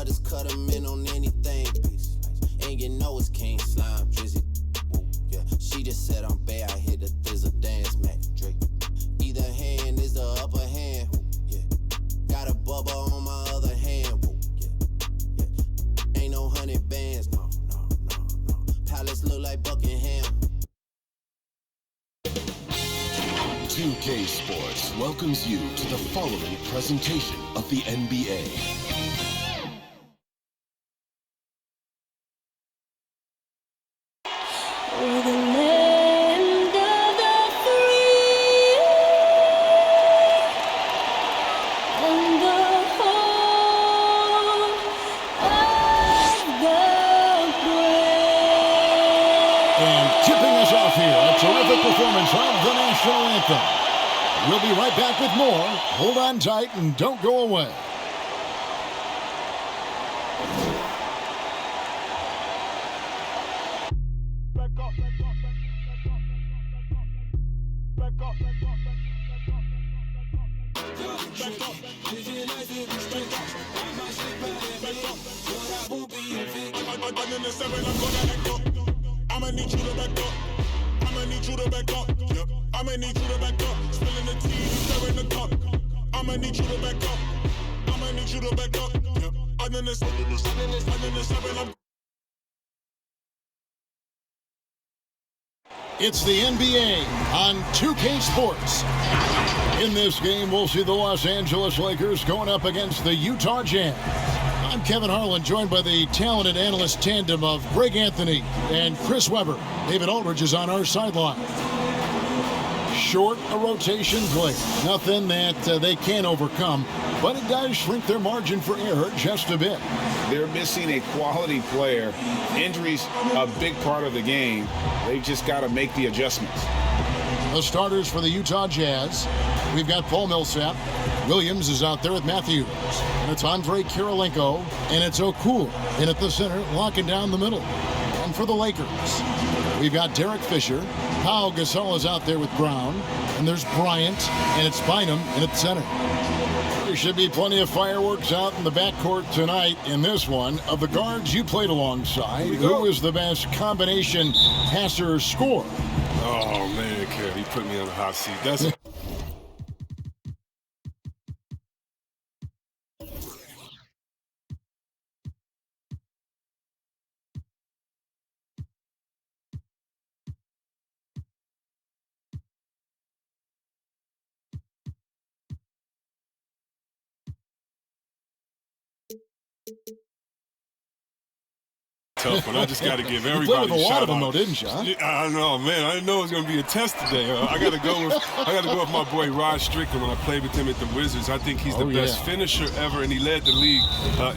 I just cut him in on anything, peace. And you know it's King Slime, Drizzy. Woo, yeah. She just said I'm bad, I hit the thizzle dance, Mac Drake. Either hand is the upper hand, woo, yeah. Got a bubba on my other hand, woo, yeah, yeah. Ain't no 100 bands, no. Palace look like Buckingham. 2K Sports welcomes you to the following presentation of the NBA. We're the land of the free and the home of the brave. And tipping us off here, a terrific performance of the national anthem. We'll be right back with more. Hold on tight and don't go away. I'ma need you to back up. I'ma need you to back up. Yep. I'ma need you to back up. Spilling the tea, stirring the cup. I'ma need you to back up. I'ma need you to back up. Yep. Under the seven, I'm. It's the NBA on 2K Sports. In this game, we'll see the Los Angeles Lakers going up against the Utah Jazz. I'm Kevin Harlan, joined by the talented analyst tandem of Greg Anthony and Chris Webber. David Aldridge is on our sideline. Short a rotation play. Nothing that they can't overcome, but it does shrink their margin for error just a bit. They're missing a quality player. Injuries a big part of the game. They've just got to make the adjustments. The starters for the Utah Jazz. We've got Paul Millsap. Williams is out there with Matthews. And it's Andre Kirilenko. And it's Okul in at the center, locking down the middle. And for the Lakers, we've got Derek Fisher. Pau Gasol is out there with Brown. And there's Bryant. And it's Bynum in at the center. There should be plenty of fireworks out in the backcourt tonight in this one. Of the guards you played alongside, who is the best combination passer scorer? Oh, man, Kev, he put me on the hot seat. That's tough, but I just got to give everybody a a lot shout of them, out. though, didn't you? Huh? I don't know, man. I didn't know it was going to be a test today. I got to go with my boy Rod Strickland when I played with him at the Wizards. I think he's the best finisher ever, and he led the league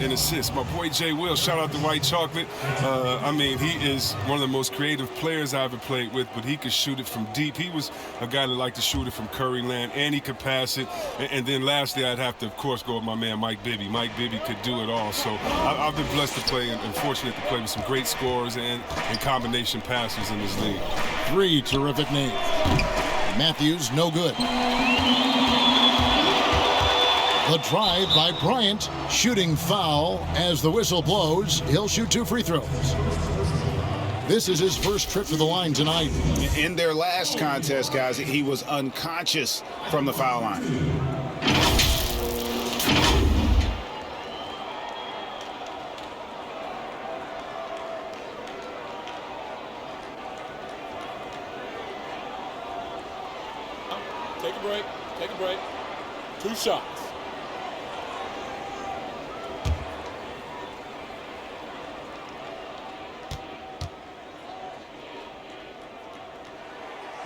in assists. My boy Jay Will, shout out to White Chocolate. I mean, he is one of the most creative players I ever played with, but he could shoot it from deep. He was a guy that liked to shoot it from Curry land, and he could pass it. And then lastly, I'd have to, of course, go with my man Mike Bibby. Mike Bibby could do it all. So I've been blessed to play and fortunate to play with some great scorers and combination passes in this league. Three terrific names. Matthews, no good. The drive by Bryant, shooting foul as the whistle blows. He'll shoot 2 free throws. This is his first trip to the line tonight. In their last contest, guys, he was unconscious from the foul line. Take a break. 2 shots.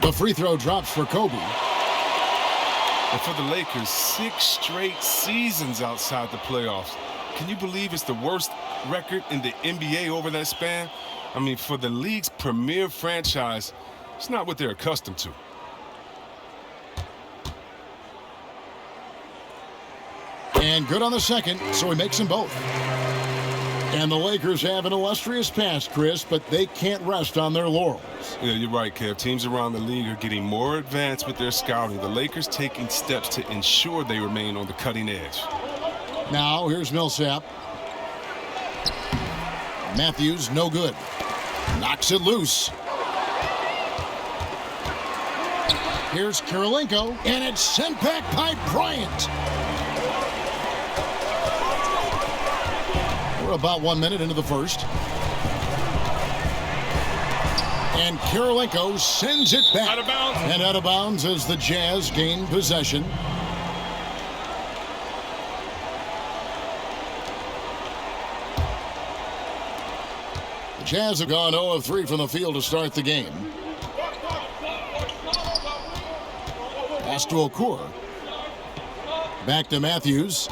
The free throw drops for Kobe. And for the Lakers, 6 straight seasons outside the playoffs. Can you believe it's the worst record in the NBA over that span? I mean, for the league's premier franchise, it's not what they're accustomed to. And good on the second, so he makes them both. And the Lakers have an illustrious past, Chris, but they can't rest on their laurels. Yeah, you're right, Kev. Teams around the league are getting more advanced with their scouting. The Lakers taking steps to ensure they remain on the cutting edge. Now, here's Millsap. Matthews, no good. Knocks it loose. Here's Kirilenko, and it's sent back by Bryant. We're about 1 minute into the first. And Kirilenko sends it back. Out of bounds. And out of bounds as the Jazz gain possession. The Jazz have gone 0 of 3 from the field to start the game. Pass to Okur. Back to Matthews.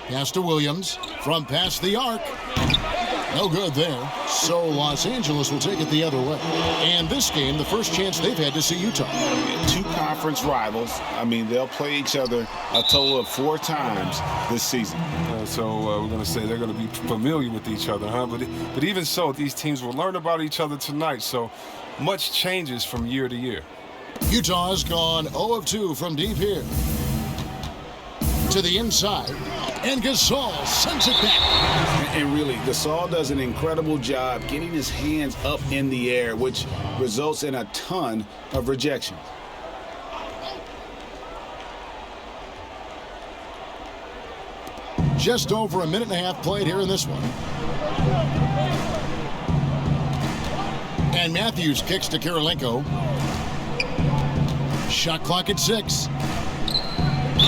Pass to Williams from past the arc. No good there. So Los Angeles will take it the other way. And this game, the first chance they've had to see Utah. Two conference rivals. I mean, they'll play each other a total of 4 times this season. So we're going to say they're going to be familiar with each other, huh? But even so, these teams will learn about each other tonight. So much changes from year to year. Utah has gone 0 of 2 from deep here. To the inside. And Gasol sends it back. And really, Gasol does an incredible job getting his hands up in the air, which results in a ton of rejection. Just over a minute and a half played here in this one. And Matthews kicks to Kirilenko. Shot clock at 6.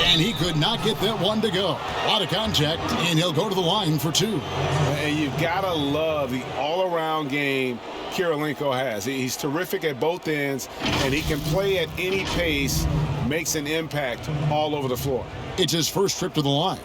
And he could not get that one to go. A lot of contact, and he'll go to the line for 2. And you've got to love the all-around game Kirilenko has. He's terrific at both ends, and he can play at any pace, makes an impact all over the floor. It's his first trip to the line.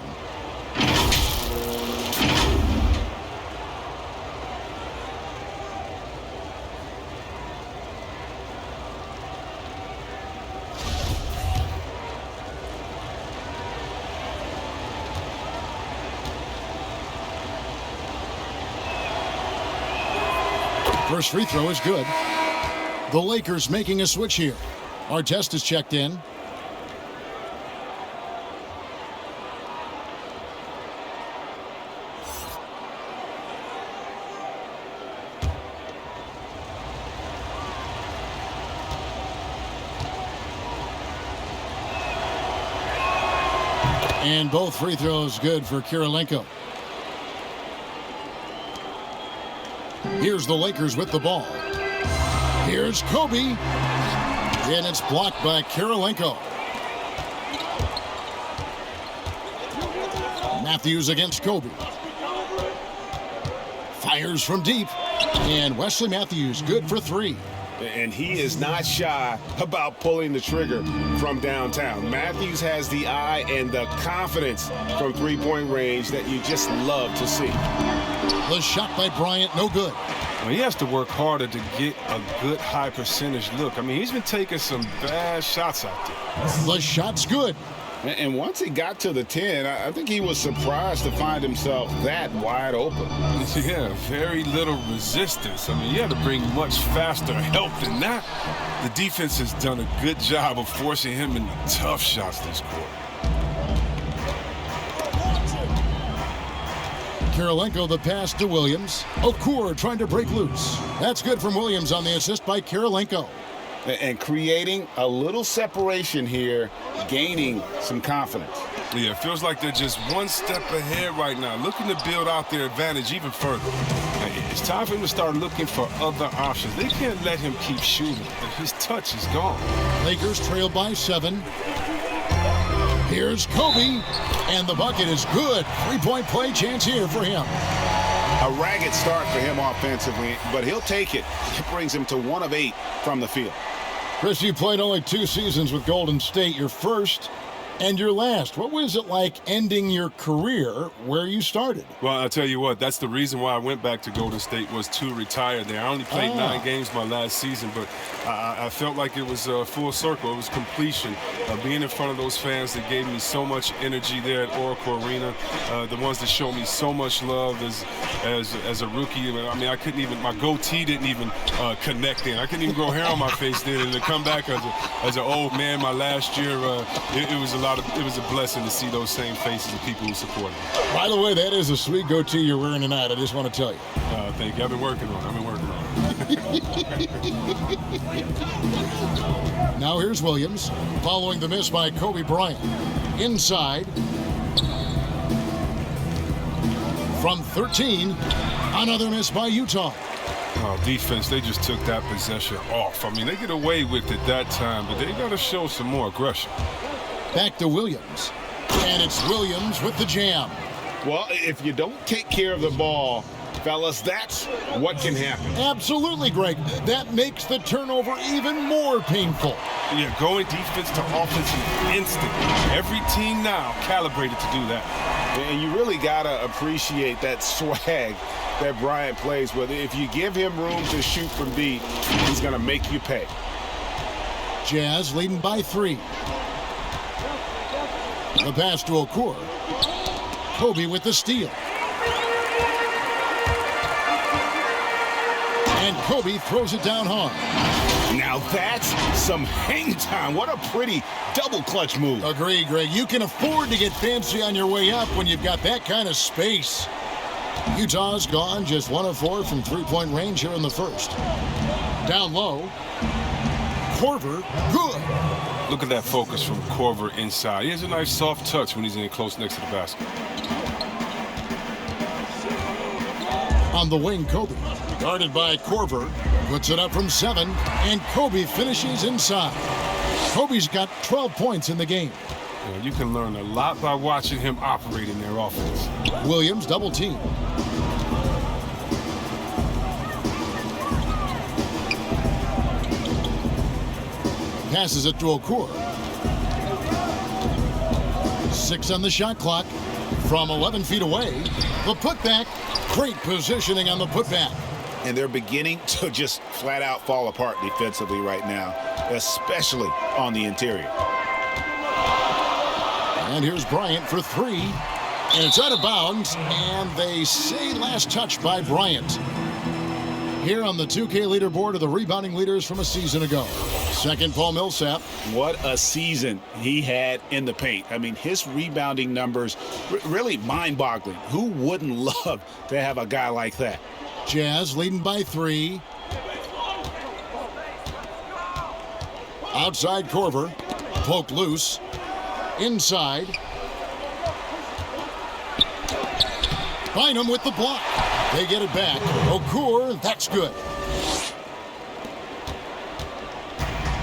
First free throw is good. The Lakers making a switch here. Artest is checked in. And both free throws good for Kirilenko. Here's the Lakers with the ball. Here's Kobe. And it's blocked by Kirilenko. Matthews against Kobe. Fires from deep. And Wesley Matthews good for 3. And he is not shy about pulling the trigger from downtown. Matthews has the eye and the confidence from three-point range that you just love to see. The shot by Bryant, no good. Well, he has to work harder to get a good high percentage look. I mean, he's been taking some bad shots out there. The shot's good. And once he got to the 10, I think he was surprised to find himself that wide open. Yeah, very little resistance. I mean, you had to bring much faster help than that. The defense has done a good job of forcing him into tough shots this quarter. Kirilenko the pass to Williams. Okur trying to break loose. That's good from Williams on the assist by Kirilenko. And creating a little separation here, gaining some confidence. Yeah, it feels like they're just one step ahead right now, looking to build out their advantage even further. It's time for him to start looking for other options. They can't let him keep shooting. His touch is gone. Lakers trail by 7. Here's Kobe, and the bucket is good. 3-point play chance here for him. A ragged start for him offensively, but he'll take it. It brings him to 1 of 8 from the field. Chris, you played only 2 seasons with Golden State, your first and your last. What was it like ending your career where you started? Well, I'll tell you what, that's the reason why I went back to Golden State was to retire there. I only played 9 games my last season, but I felt like it was full circle. It was completion. Being in front of those fans that gave me so much energy there at Oracle Arena, the ones that showed me so much love as a rookie. I mean, I couldn't even, my goatee didn't even connect then. I couldn't even grow hair on my face then. And to come back as an old man my last year, it was a It was a blessing to see those same faces of people who supported me. By the way, that is a sweet goatee you're wearing tonight. I just want to tell you. Thank you. I've been working on it. Now here's Williams, following the miss by Kobe Bryant. Inside. From 13, another miss by Utah. Oh, defense, they just took that possession off. I mean, they get away with it that time, but they got to show some more aggression. Back to Williams. And it's Williams with the jam. Well, if you don't take care of the ball, fellas, that's what can happen. Absolutely, Greg. That makes the turnover even more painful. Yeah, going defense to offense is instant. Every team now calibrated to do that. And you really got to appreciate that swag that Bryant plays with. If you give him room to shoot from deep, he's going to make you pay. Jazz leading by 3. The pass to Okur. Kobe with the steal. And Kobe throws it down hard. Now that's some hang time. What a pretty double clutch move. Agree, Greg. You can afford to get fancy on your way up when you've got that kind of space. Utah's gone just 1 of 4 from three-point range here in the first. Down low. Korver, good. Look at that focus from Korver inside. He has a nice soft touch when he's in close next to the basket. On the wing, Kobe. Guarded by Korver. Puts it up from 7. And Kobe finishes inside. Kobe's got 12 points in the game. Yeah, you can learn a lot by watching him operate in their offense. Williams double team. Passes it to Okur. 6 on the shot clock from 11 feet away. The putback, great positioning on the putback. And they're beginning to just flat out fall apart defensively right now, especially on the interior. And here's Bryant for 3. And it's out of bounds. And they say last touch by Bryant. Here on the 2K leaderboard are the rebounding leaders from a season ago. Second, Paul Millsap. What a season he had in the paint. I mean, his rebounding numbers, really mind-boggling. Who wouldn't love to have a guy like that? Jazz leading by 3. Outside Korver. Poked loose. Inside. Bynum with the block. They get it back. Okur, that's good.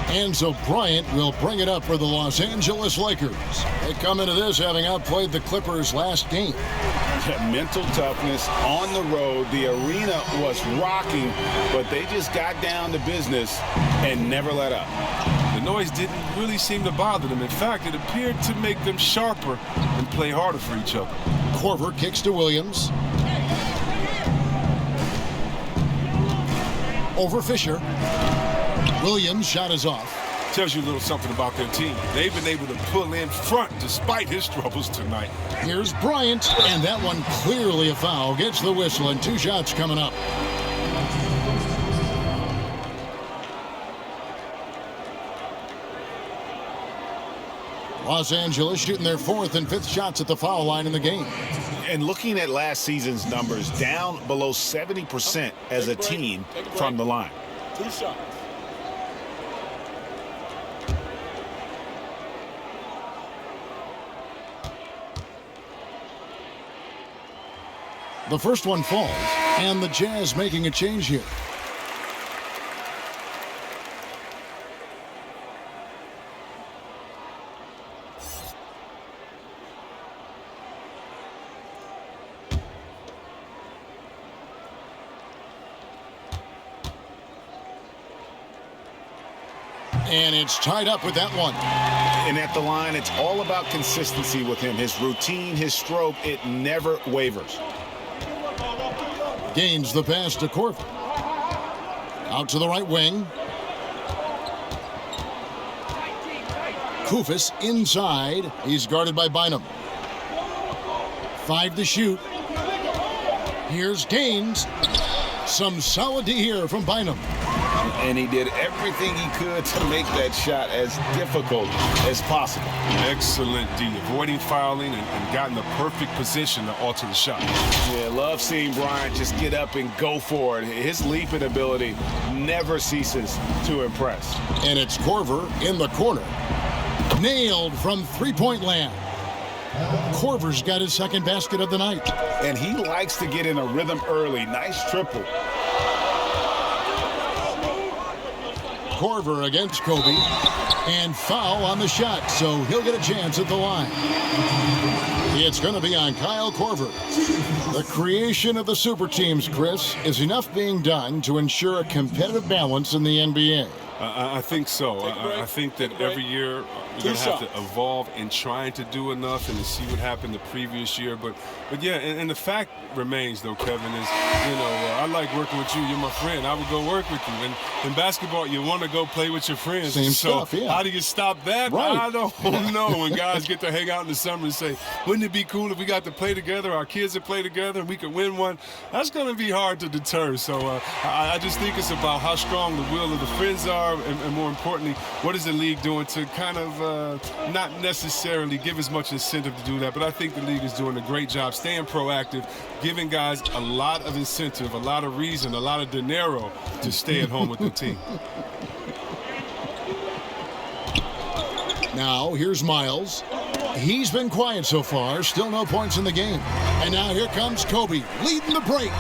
And so Bryant will bring it up for the Los Angeles Lakers. They come into this having outplayed the Clippers last game. Mental toughness on the road. The arena was rocking, but they just got down to business and never let up. The noise didn't really seem to bother them. In fact, it appeared to make them sharper and play harder for each other. Korver kicks to Williams. Over Fisher. Williams' shot is off. Tells you a little something about their team. They've been able to pull in front despite his troubles tonight. Here's Bryant, and that one clearly a foul. Gets the whistle, and 2 shots coming up. Los Angeles shooting their 4th and 5th shots at the foul line in the game. And looking at last season's numbers, down below 70% as a team from the line. 2 shots. The first one falls, and the Jazz making a change here. And it's tied up with that one. And at the line, it's all about consistency with him. His routine, his stroke, it never wavers. Gains the pass to Korver. Out to the right wing. Koufos inside. He's guarded by Bynum. 5 to shoot. Here's Gaines. Some solid D here from Bynum. And he did everything he could to make that shot as difficult as possible. Excellent D, avoiding fouling and got in the perfect position to alter the shot. Yeah, love seeing Bryant just get up and go for it. His leaping ability never ceases to impress. And it's Korver in the corner. Nailed from three-point land. Korver's got his second basket of the night. And he likes to get in a rhythm early. Nice triple. Korver against Kobe. And foul on the shot, so he'll get a chance at the line. It's going to be on Kyle Korver. The creation of the super teams, Chris, is enough being done to ensure a competitive balance in the NBA. I think so. I think that every year we're going to have to evolve in trying to do enough and to see what happened the previous year. But yeah, and the fact remains, though, Kevin, is, I like working with you. You're my friend. I would go work with you. And in basketball, you want to go play with your friends. Same stuff, yeah. How do you stop that? Right. I don't know. When guys get to hang out in the summer and say, wouldn't it be cool if we got to play together, our kids would play together, and we could win one? That's going to be hard to deter. So I just think it's about how strong the will of the friends are, and more importantly, what is the league doing to kind of not necessarily give as much incentive to do that, but I think the league is doing a great job staying proactive, giving guys a lot of incentive, a lot of reason, a lot of dinero to stay at home with the team. Now, here's Miles. He's been quiet so far, still no points in the game. And now here comes Kobe, leading the break.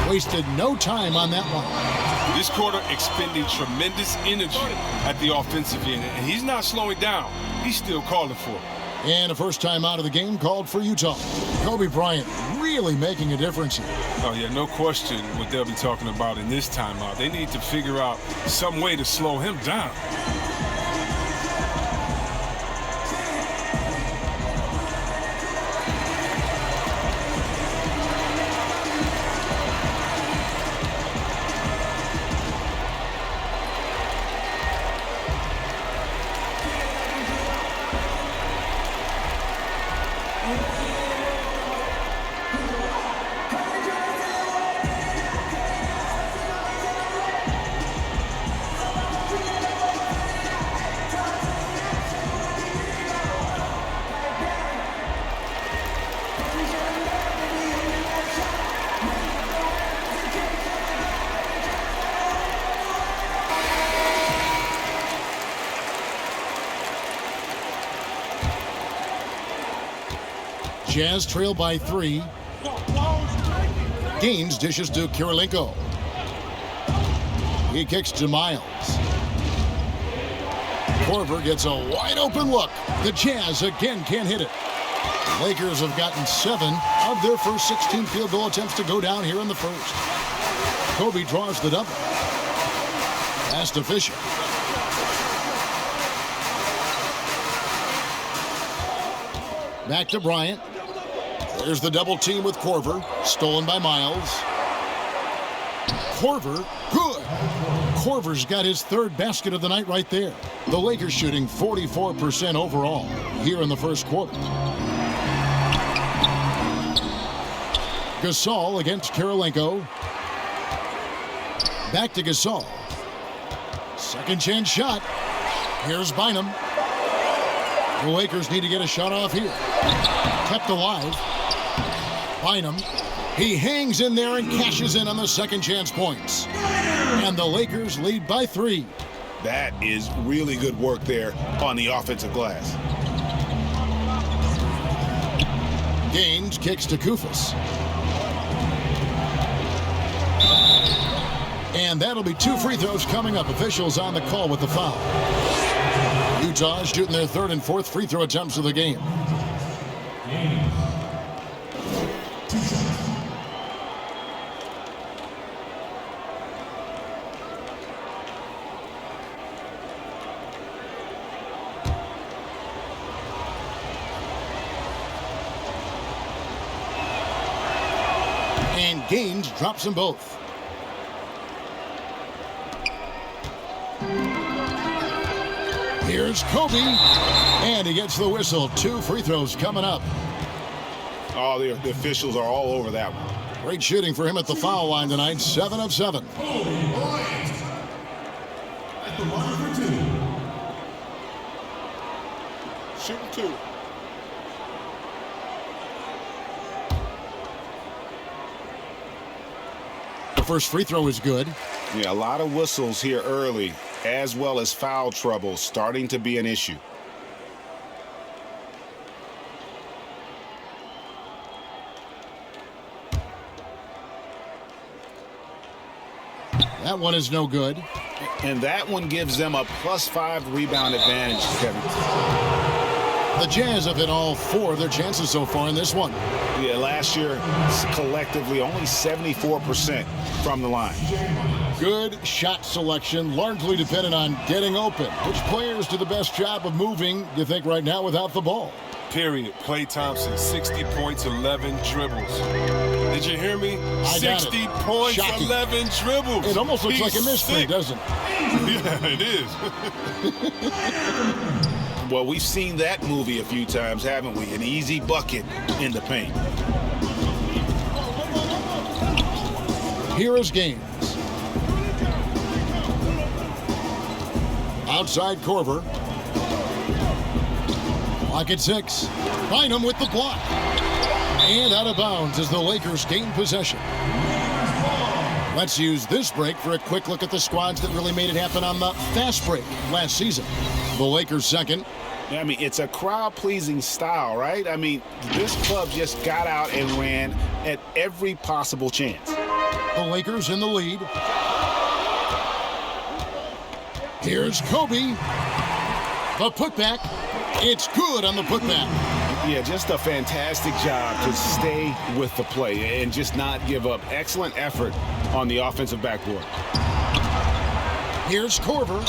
Wasted no time on that one. This quarter expending tremendous energy at the offensive end, and he's not slowing down. He's still calling for it. And a first time out of the game called for Utah. Kobe Bryant really making a difference here. Oh, yeah, no question what they'll be talking about in this timeout. They need to figure out some way to slow him down. Jazz trail by 3. Gaines dishes to Kirilenko. He kicks to Miles. Korver gets a wide open look. The Jazz again can't hit it. Lakers have gotten 7 of their first 16 field goal attempts to go down here in the first. Kobe draws the double. Pass to Fisher. Back to Bryant. There's the double team with Korver. Stolen by Miles. Korver, good. Korver's got his third basket of the night right there. The Lakers shooting 44% overall here in the first quarter. Gasol against Kirilenko. Back to Gasol. Second chance shot. Here's Bynum. The Lakers need to get a shot off here. Kept alive. Bynum. He hangs in there and cashes in on the second chance points. And the Lakers lead by 3. That is really good work there on the offensive glass. Gaines kicks to Kufis. And that'll be 2 free throws coming up. Officials on the call with the foul. Utah shooting their third and fourth free throw attempts of the game. And Gaines drops them both. Here's Kobe, and he gets the whistle. 2 free throws coming up. Oh, the officials are all over that one. Great shooting for him at the foul line tonight, 7 of 7. Shooting 2. The first free throw is good. Yeah, a lot of whistles here early, as well as foul trouble starting to be an issue. That one is no good. And that one gives them a +5 rebound advantage, Kevin. The Jazz have hit all 4 of their chances so far in this one. Yeah, last year, collectively, only 74% from the line. Good shot selection, largely dependent on getting open. Which players do the best job of moving, do you think, right now without the ball? Period. Klay Thompson, 60 points, 11 dribbles. Did you hear me? I got 60 it. points, Shocking. 11 dribbles. It almost looks He's like a mystery, sick. doesn't it? Yeah, it is. Well, we've seen that movie a few times, haven't we? An easy bucket in the paint. Here is Gaines. Outside Corver. Clock at 6. Bynum with the block. And out of bounds as the Lakers gain possession. Let's use this break for a quick look at the squads that really made it happen on the fast break last season. The Lakers second. I mean, it's a crowd-pleasing style, right? I mean, this club just got out and ran at every possible chance. The Lakers in the lead. Here's Kobe. The putback. It's good on the putback. Yeah, just a fantastic job to stay with the play and just not give up. Excellent effort on the offensive backboard. Here's Corver.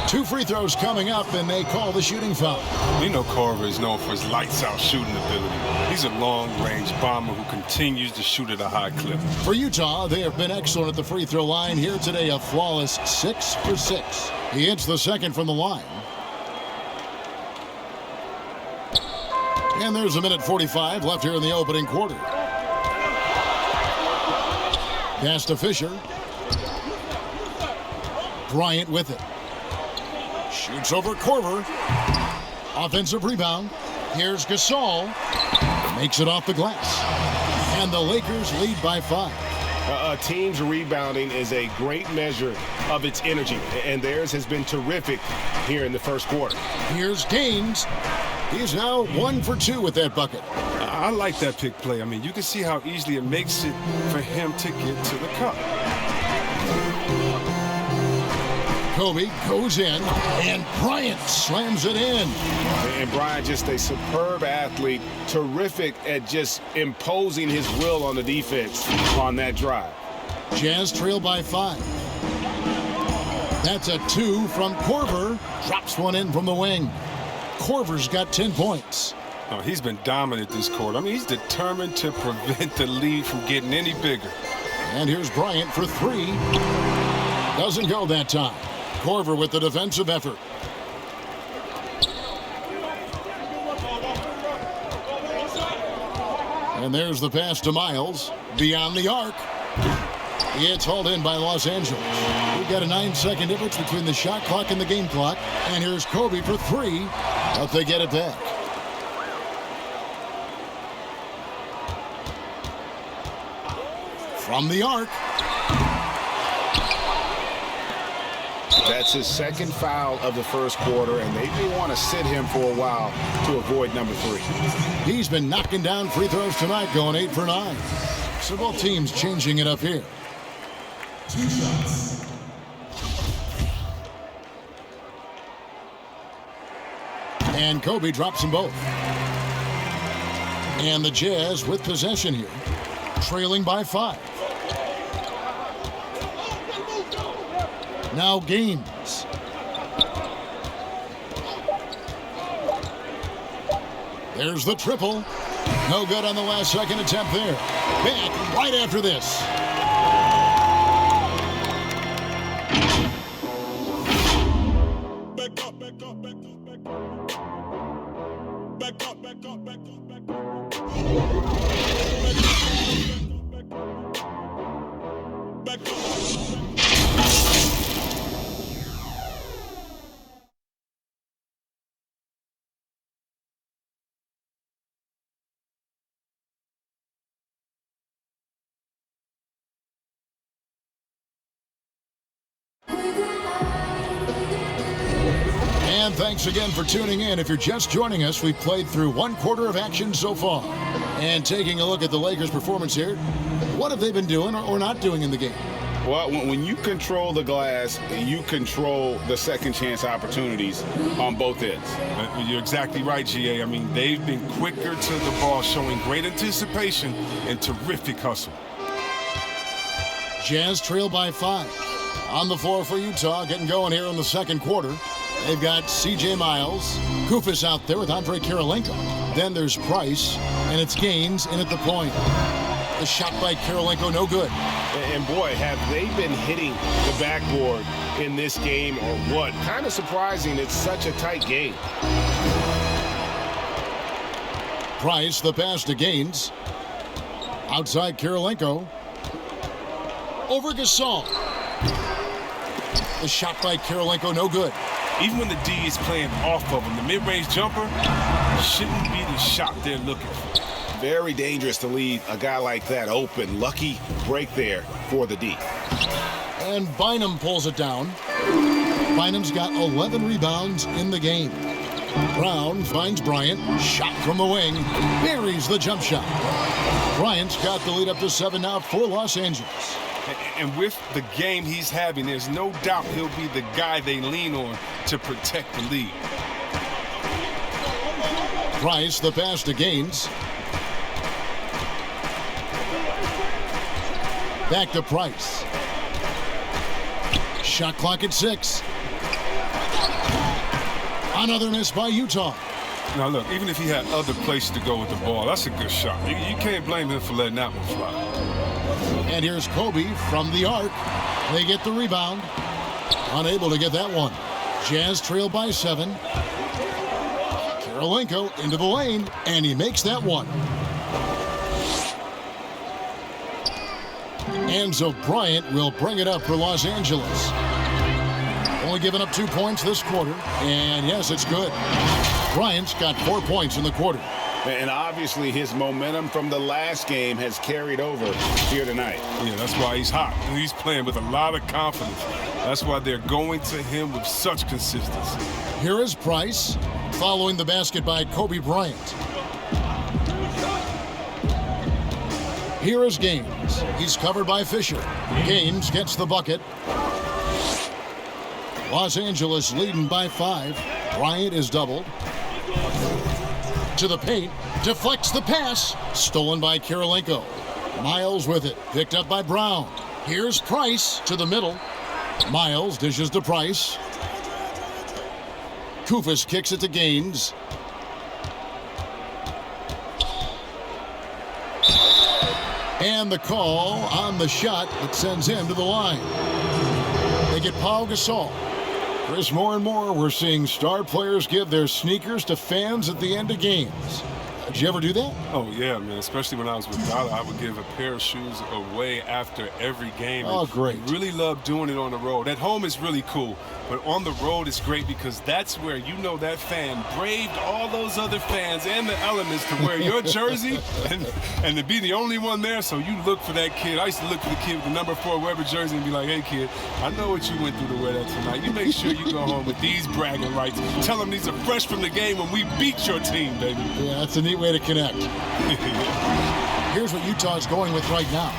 2 free throws coming up, and they call the shooting foul. We know Carver is known for his lights-out shooting ability. He's a long-range bomber who continues to shoot at a high clip. For Utah, they have been excellent at the free throw line. Here today, a flawless 6 for 6. He hits the second from the line. And there's a minute 45 left here in the opening quarter. Pass to Fisher. Bryant with it. Shoots over Corver. Offensive rebound. Here's Gasol. Makes it off the glass. And the Lakers lead by 5. A team's rebounding is a great measure of its energy, and theirs has been terrific here in the first quarter. Here's Gaines. He's now 1 for 2 with that bucket. I like that pick play. I mean, you can see how easily it makes it for him to get to the cup. Kobe goes in, and Bryant slams it in. And Bryant, just a superb athlete, terrific at just imposing his will on the defense on that drive. Jazz trail by 5. That's a 2 from Corver. Drops one in from the wing. Corver's got 10 points. Oh, he's been dominant this quarter. I mean, he's determined to prevent the lead from getting any bigger. And here's Bryant for 3. Doesn't go that time. Corver with the defensive effort. And there's the pass to Miles. Beyond the arc. It's hauled in by Los Angeles. We've got a 9-second difference between the shot clock and the game clock. And here's Kobe for 3. But they get it back. From the arc. That's his second foul of the first quarter, and they may want to sit him for a while to avoid number 3. He's been knocking down free throws tonight, going 8 for 9. So both teams changing it up here. 2 shots. And Kobe drops them both. And the Jazz with possession here, trailing by 5. Now Gaines. There's the triple. No good on the last second attempt there. Back right after this. Back up, back up, back up, back up. Back up, back up, back up, back up. Back up. And thanks again for tuning in. If you're just joining us, we've played through one quarter of action so far. And taking a look at the Lakers' performance here, what have they been doing or not doing in the game? Well, when you control the glass, you control the second chance opportunities on both ends. You're exactly right, GA. I mean, they've been quicker to the ball, showing great anticipation and terrific hustle. Jazz trail by 5. On the floor for Utah, getting going here in the second quarter. They've got C.J. Miles, Kufis out there with Andrei Kirilenko. Then there's Price, and it's Gaines in at the point. The shot by Kirilenko, no good. And boy, have they been hitting the backboard in this game or what? Kind of surprising, it's such a tight game. Price, the pass to Gaines. Outside Kirilenko. Over Gasol. The shot by Kirilenko, no good. Even when the D is playing off of him, the mid-range jumper shouldn't be the shot they're looking for. Very dangerous to leave a guy like that open. Lucky break there for the D. And Bynum pulls it down. Bynum's got 11 rebounds in the game. Brown finds Bryant. Shot from the wing. Buries the jump shot. Bryant's got the lead up to 7 now for Los Angeles. And with the game he's having, there's no doubt he'll be the guy they lean on to protect the lead. Price, the pass to Gaines. Back to Price. Shot clock at 6. Another miss by Utah. Now look, even if he had other places to go with the ball, that's a good shot. You can't blame him for letting that one fly. And here's Kobe from the arc. They get the rebound. Unable to get that one. Jazz trail by 7. Kirilenko into the lane, and he makes that one. And so Bryant will bring it up for Los Angeles. Only giving up 2 points this quarter, and yes, it's good. Bryant's got 4 points in the quarter. And obviously his momentum from the last game has carried over here tonight. Yeah, that's why he's hot. He's playing with a lot of confidence. That's why they're going to him with such consistency. Here is Price, following the basket by Kobe Bryant. Here is Gaines. He's covered by Fisher. Gaines gets the bucket. Los Angeles leading by 5. Bryant is doubled. To the paint, deflects the pass, stolen by Kirilenko. Miles with it, picked up by Brown. Here's Price to the middle. Miles dishes to Price. Kufis kicks it to Gaines. And the call on the shot that sends him to the line. They get Pau Gasol. Chris, more and more we're seeing star players give their sneakers to fans at the end of games. Did you ever do that? Oh, yeah, man. Especially when I was with Dada, I would give a pair of shoes away after every game. Oh, great. Really love doing it on the road. At home is really cool, but on the road it's great because that's where you know that fan braved all those other fans and the elements to wear your jersey and to be the only one there, so you look for that kid. I used to look for the kid with the number 4 Weber jersey and be like, hey, kid, I know what you went through to wear that tonight. You make sure you go home with these bragging rights. Tell them these are fresh from the game when we beat your team, baby. Yeah, that's a neat way to connect. Here's what Utah's going with right now.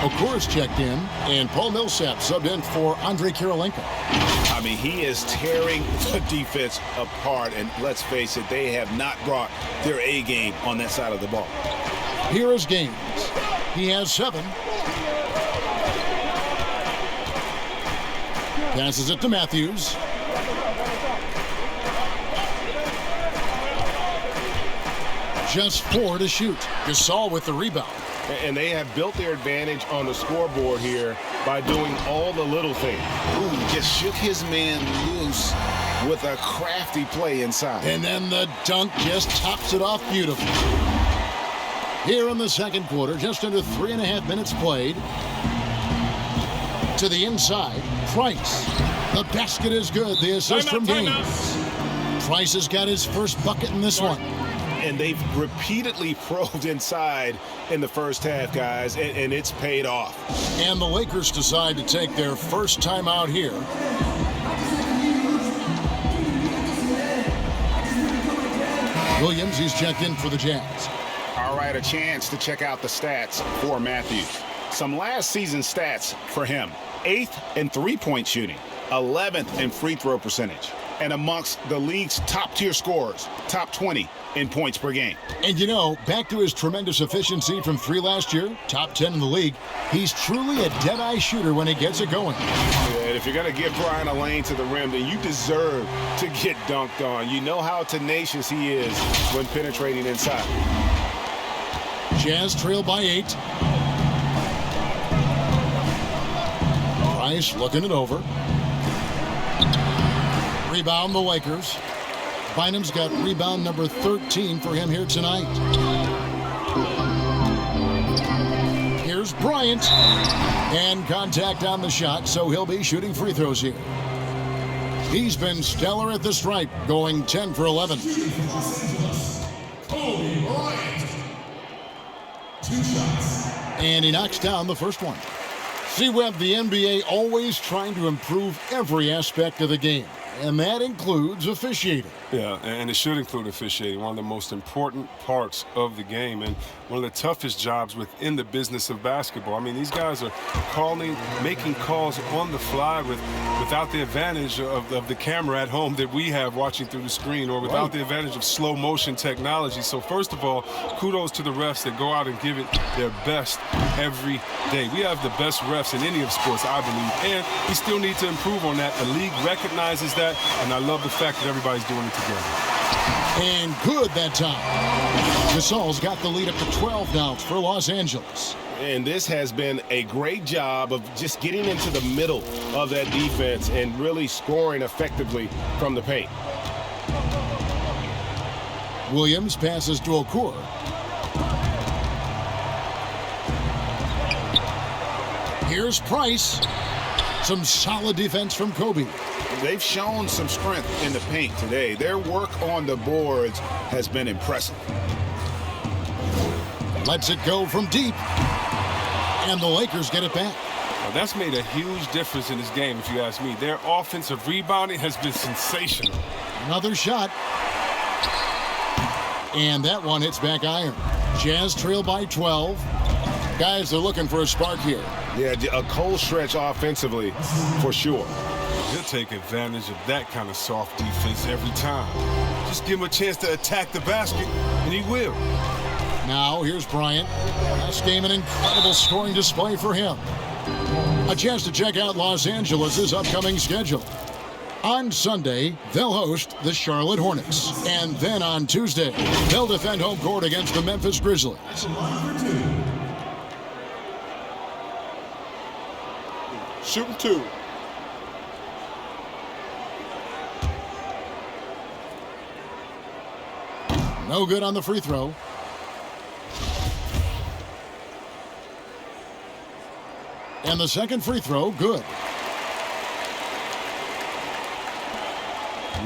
Okura's checked in, and Paul Millsap subbed in for Andrei Kirilenko. I mean, he is tearing the defense apart, and let's face it, they have not brought their A game on that side of the ball. Here is Gaines. He has 7. Passes it to Matthews. Just 4 to shoot. Gasol with the rebound. And they have built their advantage on the scoreboard here by doing all the little things. Ooh, just shook his man loose with a crafty play inside. And then the dunk just tops it off beautifully. Here in the second quarter, just under 3.5 minutes played. To the inside, Price. The basket is good. The assist from Gaines. Price has got his first bucket in this one. And they've repeatedly probed inside in the first half, guys, and it's paid off. And the Lakers decide to take their first timeout here. Williams, he's checked in for the Jazz. All right, a chance to check out the stats for Matthews. Some last season stats for him. 8th in three-point shooting, 11th in free throw percentage, and amongst the league's top-tier scorers, top 20 in points per game. And you know, back to his tremendous efficiency from 3 last year, top 10 in the league, he's truly a dead-eye shooter when he gets it going. Yeah, if you're going to give Brian a lane to the rim, then you deserve to get dunked on. You know how tenacious he is when penetrating inside. Jazz trail by 8. Price looking it over. Rebound the Lakers. Bynum's got rebound number 13 for him here tonight. Here's Bryant. And contact on the shot, so he'll be shooting free throws here. He's been stellar at the stripe, going 10 for 11. And he knocks down the first one. See, Webb, the NBA always trying to improve every aspect of the game, and that includes officiating. Yeah, and it should include officiating, one of the most important parts of the game and one of the toughest jobs within the business of basketball. I mean, these guys are making calls on the fly without the advantage of the camera at home that we have watching through the screen, or without the advantage of slow motion technology. So first of all, kudos to the refs that go out and give it their best every day. We have the best refs in any of sports, I believe, and we still need to improve on that. The league recognizes that, and I love the fact that everybody's doing it together. And good that time. Gasol's got the lead up to 12 now for Los Angeles. And this has been a great job of just getting into the middle of that defense and really scoring effectively from the paint. Williams passes to Okur. Here's Price. Some solid defense from Kobe. They've shown some strength in the paint today. Their work on the boards has been impressive. Lets it go from deep. And the Lakers get it back. Well, that's made a huge difference in this game, if you ask me. Their offensive rebounding has been sensational. Another shot. And that one hits back iron. Jazz trail by 12. Guys, they're looking for a spark here. Yeah, a cold stretch offensively for sure. He'll take advantage of that kind of soft defense every time. Just give him a chance to attack the basket, and he will. Now, here's Bryant. Last game, an incredible scoring display for him. A chance to check out Los Angeles' upcoming schedule. On Sunday, they'll host the Charlotte Hornets. And then on Tuesday, they'll defend home court against the Memphis Grizzlies. Shooting 2. No good on the free throw. And the second free throw, good.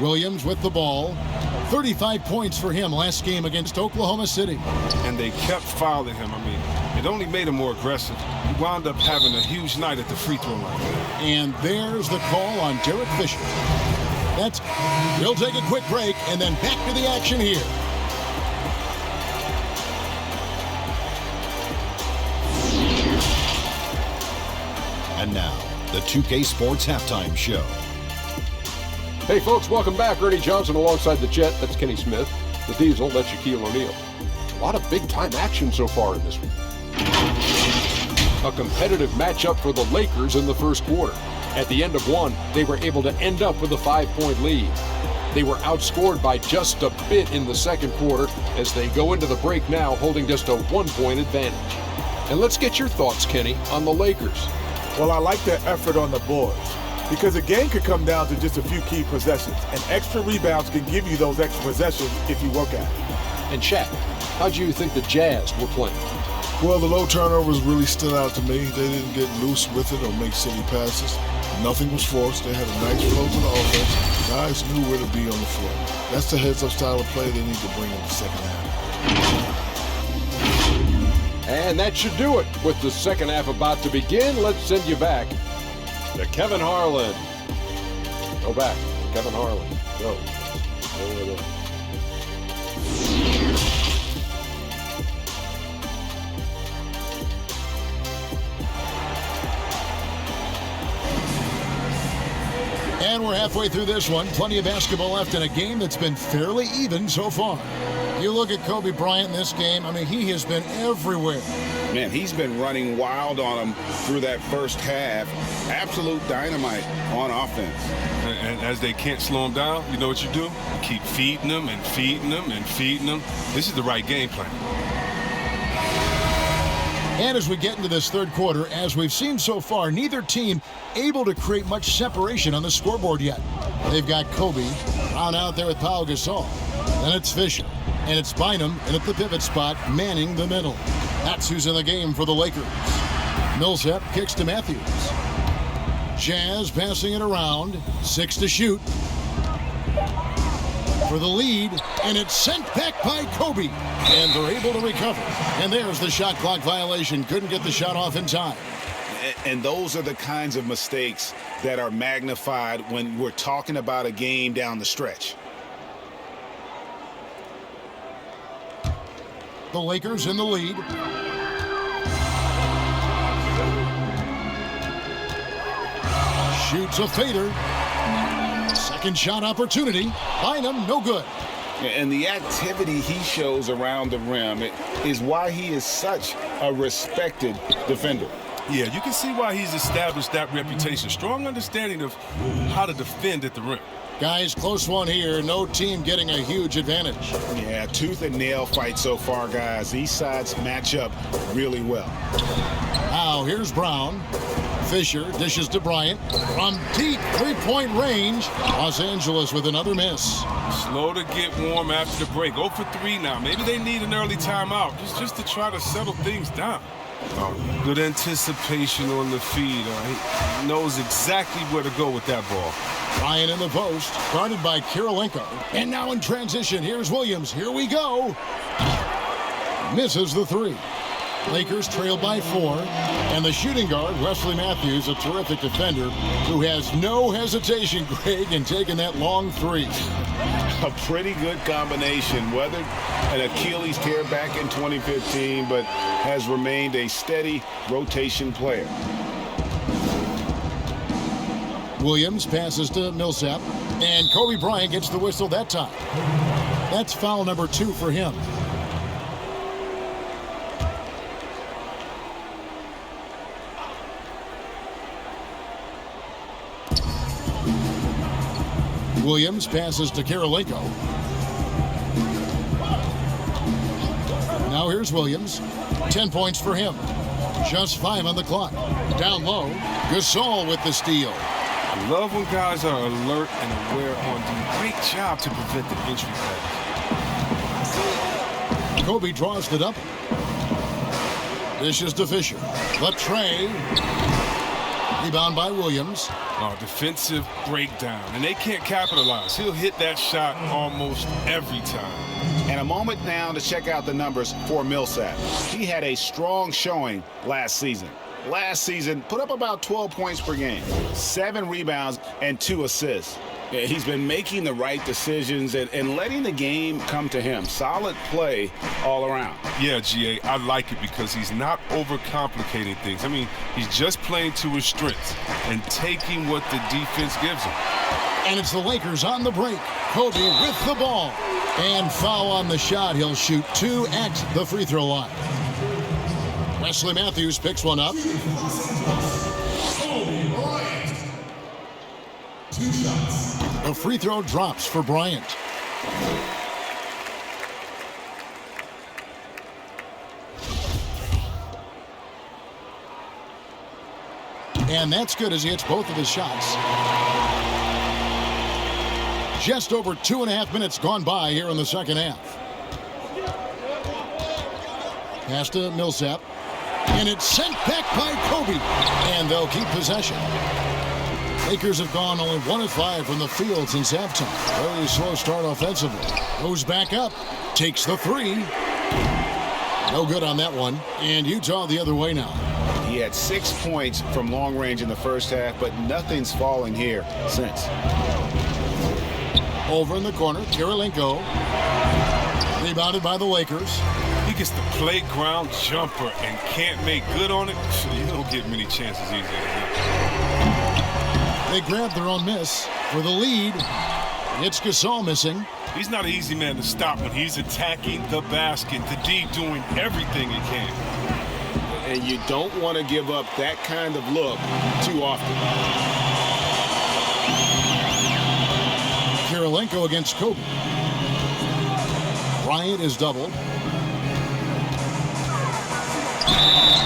Williams with the ball. 35 points for him last game against Oklahoma City. And they kept fouling him. I mean, it only made him more aggressive. He wound up having a huge night at the free throw line. And there's the call on Derek Fisher. We'll take a quick break and then back to the action here. And now, the 2K Sports Halftime Show. Hey folks, welcome back. Ernie Johnson alongside the Jet, that's Kenny Smith. The Diesel, that's Shaquille O'Neal. A lot of big-time action so far in this one. A competitive matchup for the Lakers in the first quarter. At the end of one, they were able to end up with a 5-point lead. They were outscored by just a bit in the second quarter as they go into the break now holding just a 1-point advantage. And let's get your thoughts, Kenny, on the Lakers. Well, I like their effort on the boards because a game could come down to just a few key possessions, and extra rebounds can give you those extra possessions if you work at it. And Shaq, how do you think the Jazz were playing? Well, the low turnovers really stood out to me. They didn't get loose with it or make silly passes. Nothing was forced. They had a nice flow to the offense. Guys knew where to be on the floor. That's the heads-up style of play they need to bring in the second half. And that should do it. With the second half about to begin, let's send you back to Kevin Harlan. Go back. Kevin Harlan. Go. Over there. And we're halfway through this one. Plenty of basketball left in a game that's been fairly even so far. You look at Kobe Bryant in this game, I mean, he has been everywhere. Man, he's been running wild on him through that first half. Absolute dynamite on offense. And as they can't slow him down, you know what you do? You keep feeding them and feeding them and feeding them. This is the right game plan. And as we get into this third quarter, as we've seen so far, neither team able to create much separation on the scoreboard yet. They've got Kobe out there with Pau Gasol. Then it's Fisher. And it's Bynum in at the pivot spot, manning the middle. That's who's in the game for the Lakers. Millsap kicks to Matthews. Jazz passing it around. 6 to shoot. For the lead, and it's sent back by Kobe. And they're able to recover. And there's the shot clock violation. Couldn't get the shot off in time. And those are the kinds of mistakes that are magnified when we're talking about a game down the stretch. The Lakers in the lead. Shoots a fader. Second shot opportunity. Bynum, no good. And the activity he shows around the rim is why he is such a respected defender. Yeah, you can see why he's established that reputation. Strong understanding of how to defend at the rim. Guys, close one here. No team getting a huge advantage. Yeah, tooth and nail fight so far, guys. These sides match up really well. Now, here's Brown. Fisher dishes to Bryant. From deep three-point range, Los Angeles with another miss. Slow to get warm after the break. 0 for 3 now. Maybe they need an early timeout just to try to settle things down. Good anticipation on the feed. He knows exactly where to go with that ball. Ryan in the post, guarded by Kirilenko. And now in transition, here's Williams. Here we go. Misses the three. Lakers trail by 4. And the shooting guard, Wesley Matthews, a terrific defender, who has no hesitation, Greg, in taking that long three. A pretty good combination. Weathered an Achilles tear back in 2015, but has remained a steady rotation player. Williams passes to Millsap, and Kobe Bryant gets the whistle that time. That's foul number 2 for him. Williams passes to Kirilenko. Now here's Williams. 10 points for him. Just 5 on the clock. Down low, Gasol with the steal. I love when guys are alert and aware on the great job to prevent the entry pass. Kobe draws the double. Dishes to Fisher. Latre. Rebound by Williams. Oh, defensive breakdown, and they can't capitalize. He'll hit that shot almost every time. And a moment now to check out the numbers for Millsap. He had a strong showing last season. Last season, put up about 12 points per game, 7 rebounds, and 2 assists. He's been making the right decisions and letting the game come to him. Solid play all around. Yeah, GA, I like it because he's not overcomplicating things. I mean, he's just playing to his strengths and taking what the defense gives him. And it's the Lakers on the break. Kobe with the ball. And foul on the shot. He'll shoot 2 at the free throw line. Wesley Matthews picks one up. The free throw drops for Bryant. And that's good as he hits both of his shots. Just over 2.5 minutes gone by here in the second half. Pass to Millsap. And it's sent back by Kobe. And they'll keep possession. Lakers have gone only 1 of 5 from the field since halftime. Very slow start offensively. Goes back up. Takes the 3. No good on that one. And Utah the other way now. He had 6 points from long range in the first half, but nothing's falling here since. Over in the corner, Kirilenko. Rebounded by the Lakers. He gets the playground jumper and can't make good on it. You don't get many chances easily. They grab their own miss. for the lead. It's Gasol missing. He's not an easy man to stop when he's attacking the basket. The D doing everything he can. And you don't want to give up that kind of look too often. Kirilenko against Kobe. Bryant is doubled.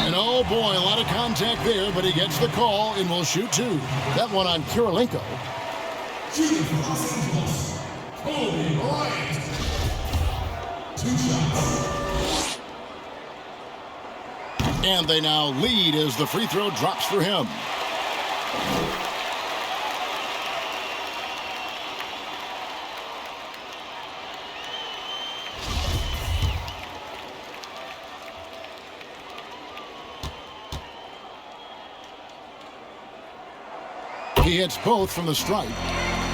And oh boy, a lot of contact there, but he gets the call and will shoot two. That one on Kirilenko. Kobe Bryant. 2 shots. And they now lead as the free throw drops for him. He hits both from the stripe.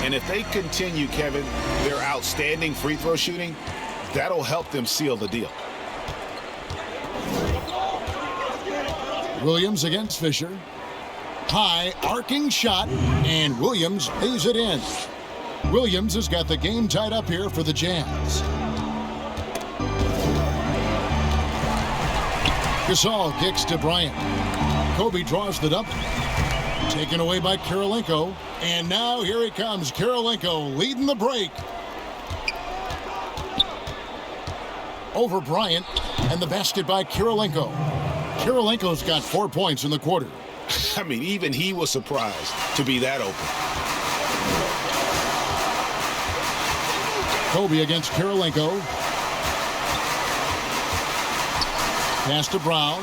And if they continue, Kevin, their outstanding free throw shooting, that'll help them seal the deal. Williams against Fisher. High arcing shot, and Williams lays it in. Williams has got the game tied up here for the Jazz. Gasol kicks to Bryant. Kobe draws the double. Taken away by Kirilenko. And now here he comes. Kirilenko leading the break. Over Bryant, and the basket by Kirilenko. Kirilenko's got 4 points in the quarter. I mean, even he was surprised to be that open. Kobe against Kirilenko. Pass to Brown.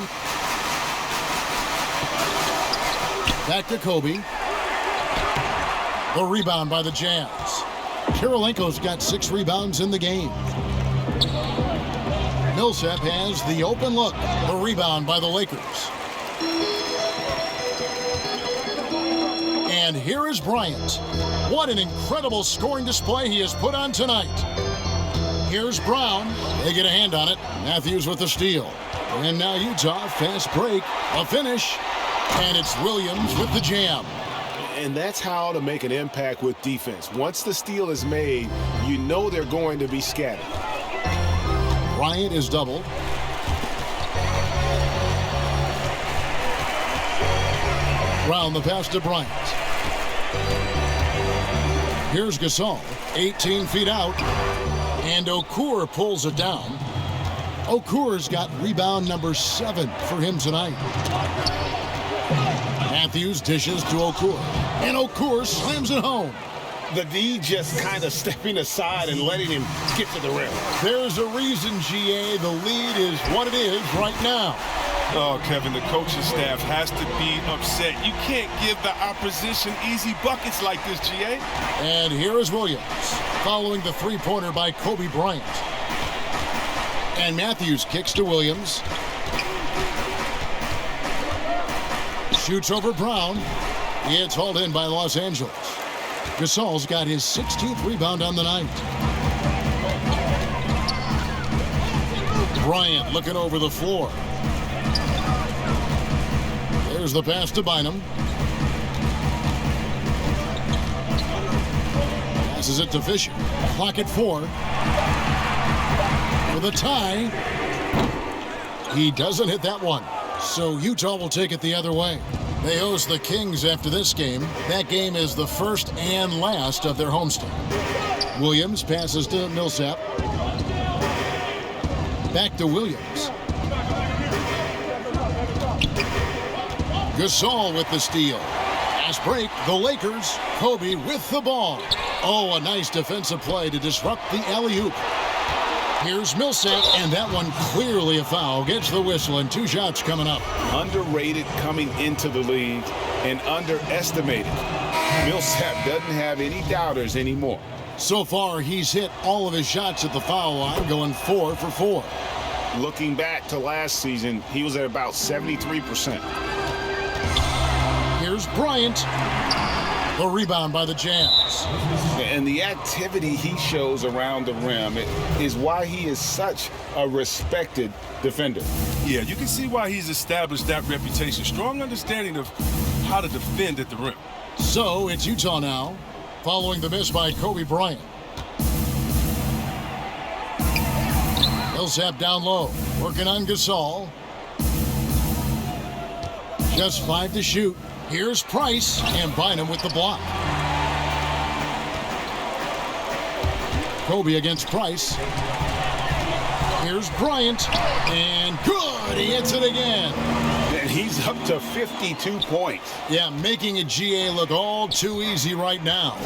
Back to Kobe. The rebound by the Jazz. Kirilenko's got 6 rebounds in the game. Millsap has the open look. The rebound by the Lakers. And here is Bryant. What an incredible scoring display he has put on tonight. Here's Brown. They get a hand on it. Matthews with the steal. And now Utah, fast break, a finish. And it's Williams with the jam. And that's how to make an impact with defense. Once the steal is made, you know they're going to be scattered. Bryant is doubled. Round the pass to Bryant. Here's Gasol, 18 feet out, and Okur pulls it down. Okur's got rebound number 7 for him tonight. Matthews dishes to Okur, and Okur slams it home. The D just kind of stepping aside and letting him get to the rim. There's a reason, GA, the lead is what it is right now. Oh, Kevin, the coaching staff has to be upset. You can't give the opposition easy buckets like this, GA. And here is Williams, following the three-pointer by Kobe Bryant. And Matthews kicks to Williams. Shoots over Brown. It's hauled in by Los Angeles. Gasol's got his 16th rebound on the night. Bryant looking over the floor. There's the pass to Bynum. Passes it to Fisher. Clock at 4. For the tie. He doesn't hit that one. So Utah will take it the other way. They host the Kings after this game. That game is the first and last of their homestand. Williams passes to Millsap. Back to Williams. Gasol with the steal. Fast break, the Lakers. Kobe with the ball. Oh, a nice defensive play to disrupt the alley-oop. Here's Millsap, and that one clearly a foul. Gets the whistle, and 2 shots coming up. Underrated coming into the league and underestimated. Millsap doesn't have any doubters anymore. So far, he's hit all of his shots at the foul line, going 4 for 4. Looking back to last season, he was at about 73%. Here's Bryant. The rebound by the Jazz. And the activity he shows around the rim is why he is such a respected defender. Yeah, you can see why he's established that reputation. Strong understanding of how to defend at the rim. So it's Utah now. following the miss by Kobe Bryant. Millsap down low, working on Gasol. Just 5 to shoot. Here's Price, and Bynum with the block. Kobe against Price. Here's Bryant, and good! He hits it again. And he's up to 52 points. Yeah, making a GA look all too easy right now.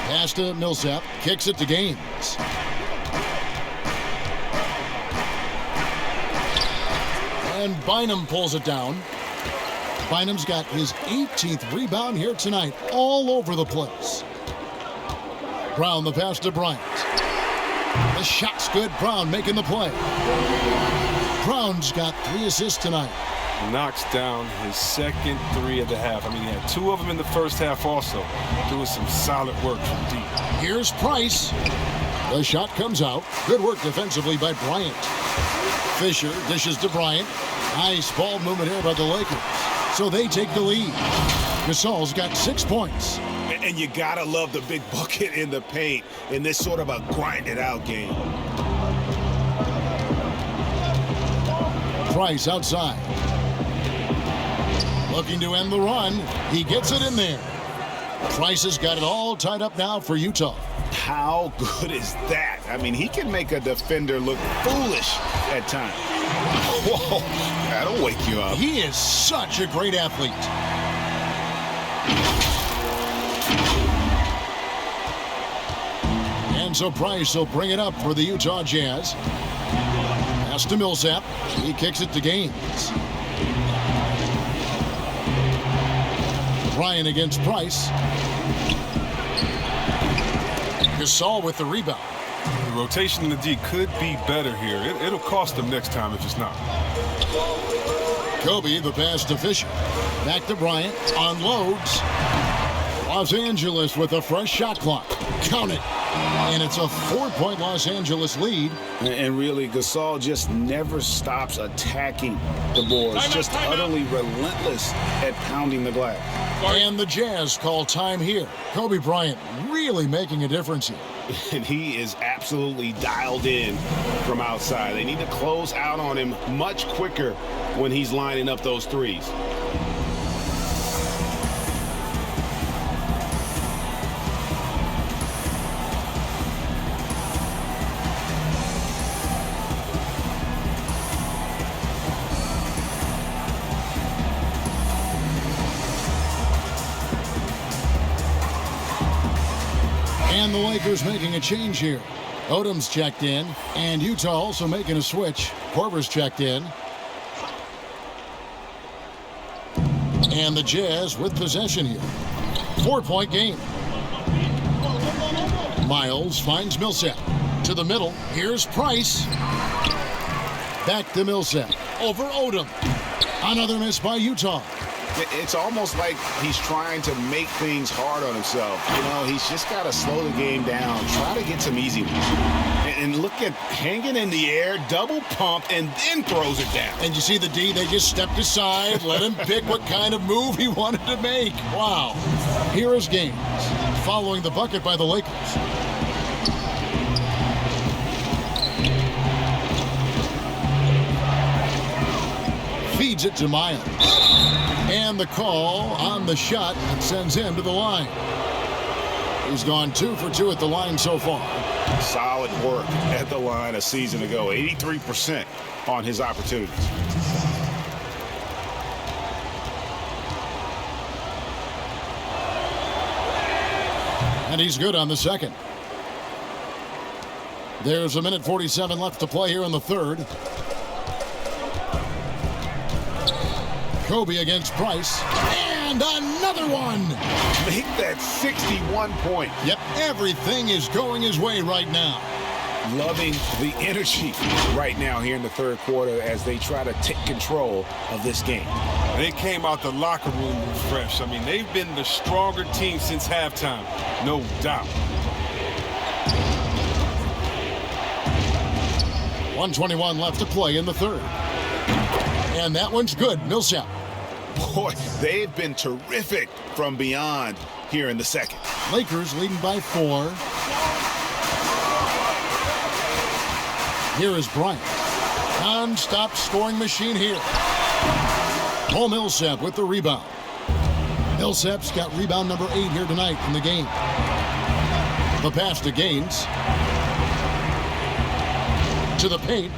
Pass to Millsap, kicks it to Gaines. And Bynum pulls it down. Bynum's got his 18th rebound here tonight, all over the place. Brown the pass to Bryant. The shot's good. Brown making the play. Brown's got 3 assists tonight. Knocks down his second 3 of the half. I mean, he had 2 of them in the first half also. Doing some solid work from deep. Here's Price. The shot comes out. Good work defensively by Bryant. Fisher dishes to Bryant. Nice ball movement here by the Lakers. So they take the lead. Gasol's got 6 points. And you gotta love the big bucket in the paint in this sort of a grinded-out game. Price outside. Looking to end the run. He gets it in there. Price has got it all tied up now for Utah. How good is that? I mean, he can make a defender look foolish at times. Whoa, that'll wake you up. He is such a great athlete. And so Price will bring it up for the Utah Jazz. Pass to Millsap. He kicks it to Gaines. Bryant against Price. Gasol with the rebound. The rotation in the D could be better here. It'll cost them next time if it's not. Kobe, the pass to Fisher. Back to Bryant. Unloads. Los Angeles with a fresh shot clock. Count it. And it's a 4-point Los Angeles lead. And really, Gasol just never stops attacking the boards. Just utterly relentless at pounding the glass. And the Jazz call time here. Kobe Bryant really making a difference here. And he is absolutely dialed in from outside. They need to close out on him much quicker when he's lining up those threes. And the Lakers making a change here. Odom's checked in, and Utah also making a switch. Korver's checked in. And the Jazz with possession here. 4-point game. Miles finds Millsap. To the middle. Here's Price. Back to Millsap. Over Odom. Another miss by Utah. It's almost like he's trying to make things hard on himself. You know, he's just got to slow the game down, try to get some easy ones. And look at hanging in the air, double pump, and then throws it down. And you see the D, they just stepped aside, let him pick what kind of move he wanted to make. Wow. Here is Gaines, following the bucket by the Lakers. Feeds it to Miles. And the call on the shot that sends him to the line. He's gone 2 for 2 at the line so far. Solid work at the line a season ago. 83% on his opportunities. And he's good on the second. There's 1:47 left to play here in the third. Kobe against Price. And another one. Make that 61 point. Yep, everything is going his way right now. Loving the energy right now here in the third quarter as they try to take control of this game. They came out the locker room refreshed. I mean, they've been the stronger team since halftime, no doubt. 1:21 left to play in the third. And that one's good. Millsap. Boy, they've been terrific from beyond here in the second. Lakers leading by 4. Here is Bryant. Non-stop scoring machine here. Paul Millsap with the rebound. Millsap's got rebound number 8 here tonight in the game. The pass to Gaines. To the paint.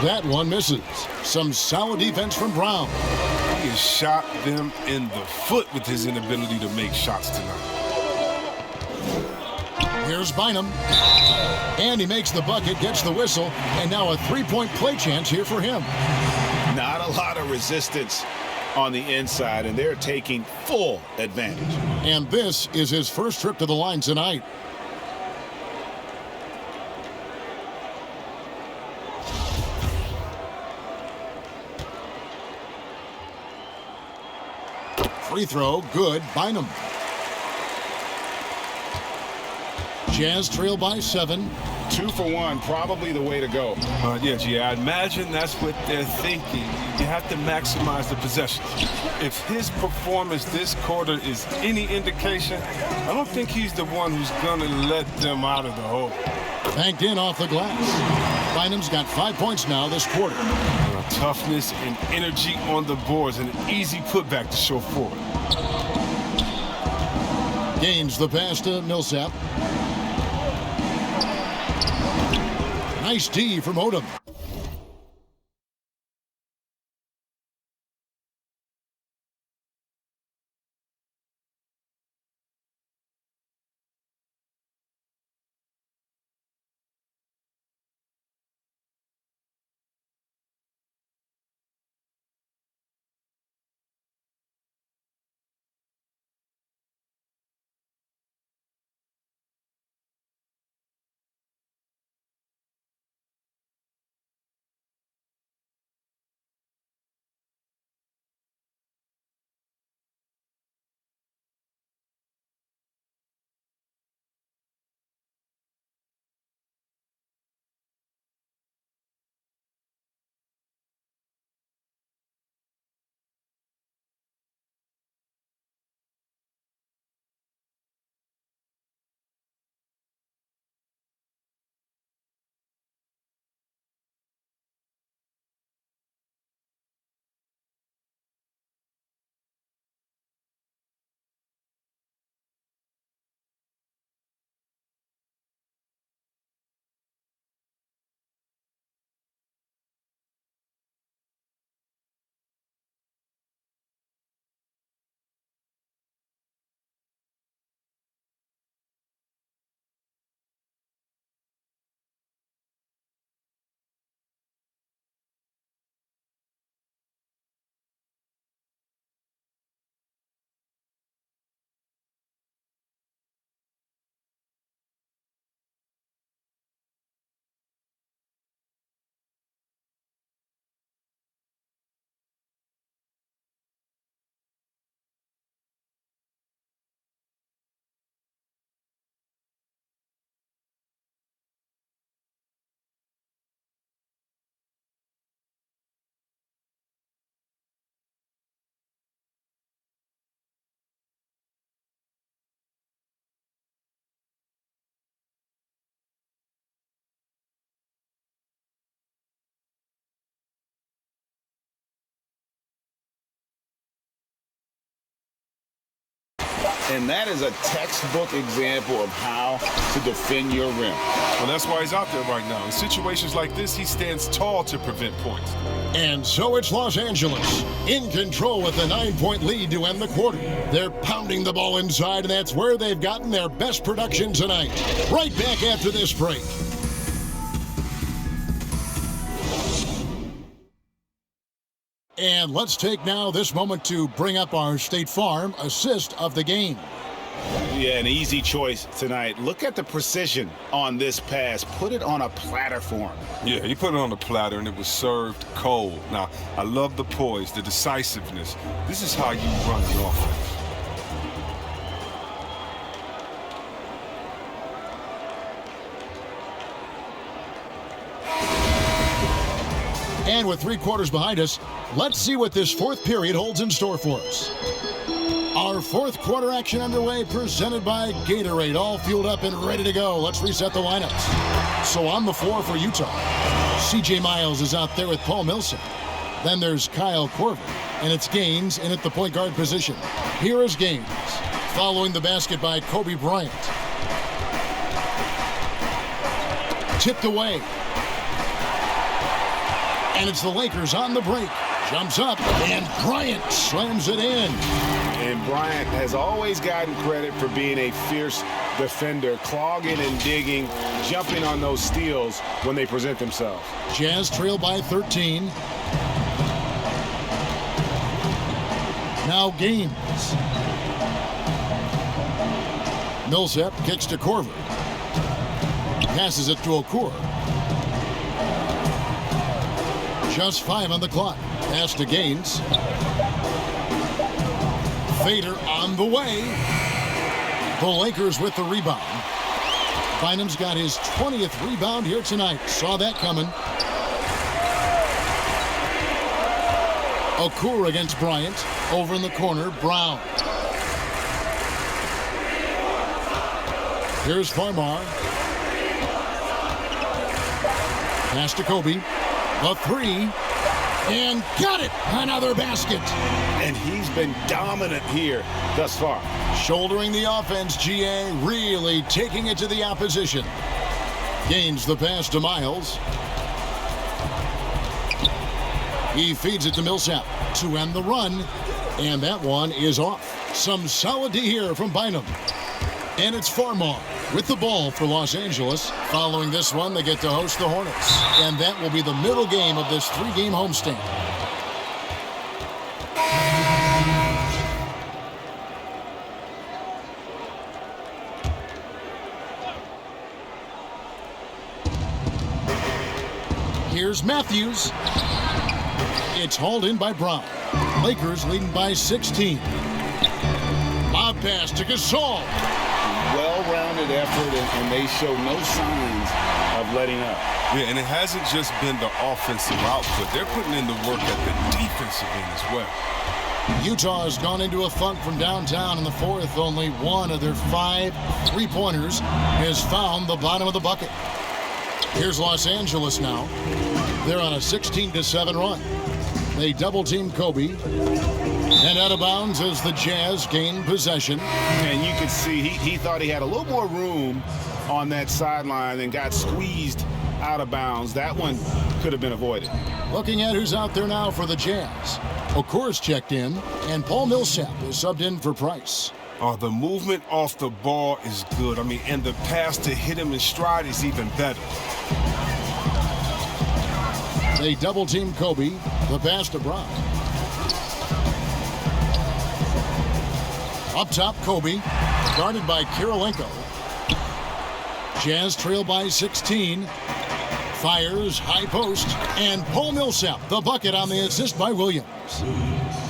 That one misses. Some solid defense from Brown. He has shot them in the foot with his inability to make shots tonight. Here's Bynum. And he makes the bucket, gets the whistle, and now a three-point play chance here for him. Not a lot of resistance on the inside, and they're taking full advantage. And this is his first trip to the line tonight. Free throw, good. Bynum. Jazz trail by 7. 2 for 1, probably the way to go. I imagine that's what they're thinking. You have to maximize the possession. If his performance this quarter is any indication, I don't think he's the one who's going to let them out of the hole. Banked in off the glass. Bynum's got 5 points now this quarter. Toughness and energy on the boards and an easy putback to show for it. Gains the pass to Millsap. Nice D from Odom. And that is a textbook example of how to defend your rim. Well, that's why he's out there right now. In situations like this, he stands tall to prevent points. And so it's Los Angeles in control with a 9-point lead to end the quarter. They're pounding the ball inside, and that's where they've gotten their best production tonight. Right back after this break. And let's take now this moment to bring up our State Farm assist of the game. Yeah, an easy choice tonight. Look at the precision on this pass. Put it on a platter for him. Yeah, he put it on a platter, and it was served cold. Now, I love the poise, the decisiveness. This is how you run the offense. And with 3 quarters behind us, let's see what this 4th period holds in store for us. Our 4th quarter action underway, presented by Gatorade, all fueled up and ready to go. Let's reset the lineups. So on the floor for Utah, C.J. Miles is out there with Paul Millsap. Then there's Kyle Korver, and it's Gaines in at the point guard position. Here is Gaines, following the basket by Kobe Bryant. Tipped away. And it's the Lakers on the break. Jumps up, and Bryant slams it in. And Bryant has always gotten credit for being a fierce defender, clogging and digging, jumping on those steals when they present themselves. Jazz trail by 13. Now Gaines. Millsap kicks to Korver. Passes it to Okur. Just 5 on the clock. Pass to Gaines. Fader on the way. The Lakers with the rebound. Bynum's got his 20th rebound here tonight. Saw that coming. Okur against Bryant. Over in the corner, Brown. Here's Farmar. Pass to Kobe. The 3. And got it! Another basket. And he's been dominant here thus far. Shouldering the offense, GA really taking it to the opposition. Gains the pass to Miles. He feeds it to Millsap to end the run. And that one is off. Some solid D here from Bynum. And it's Farmar with the ball for Los Angeles. Following this one, they get to host the Hornets. And that will be the middle game of this 3-game homestand. Here's Matthews. It's hauled in by Brown. Lakers leading by 16. Lob pass to Gasol. Well-rounded effort, and they show no signs of letting up. Yeah, and it hasn't just been the offensive output. They're putting in the work at the defensive end as well. Utah has gone into a funk from downtown in the 4th. Only one of their 5 3-pointers has found the bottom of the bucket. Here's Los Angeles now. They're on a 16-7 run. They double-team Kobe. And out of bounds as the Jazz gain possession. And you could see he thought he had a little more room on that sideline and got squeezed out of bounds. That one could have been avoided. Looking at who's out there now for the Jazz. Okur's checked in, and Paul Millsap is subbed in for Price. The movement off the ball is good. I mean, and the pass to hit him in stride is even better. They double-team Kobe. The pass to Brown. Up top, Kobe, guarded by Kirilenko. Jazz trail by 16. Fires, high post, and Paul Millsap, the bucket on the assist by Williams.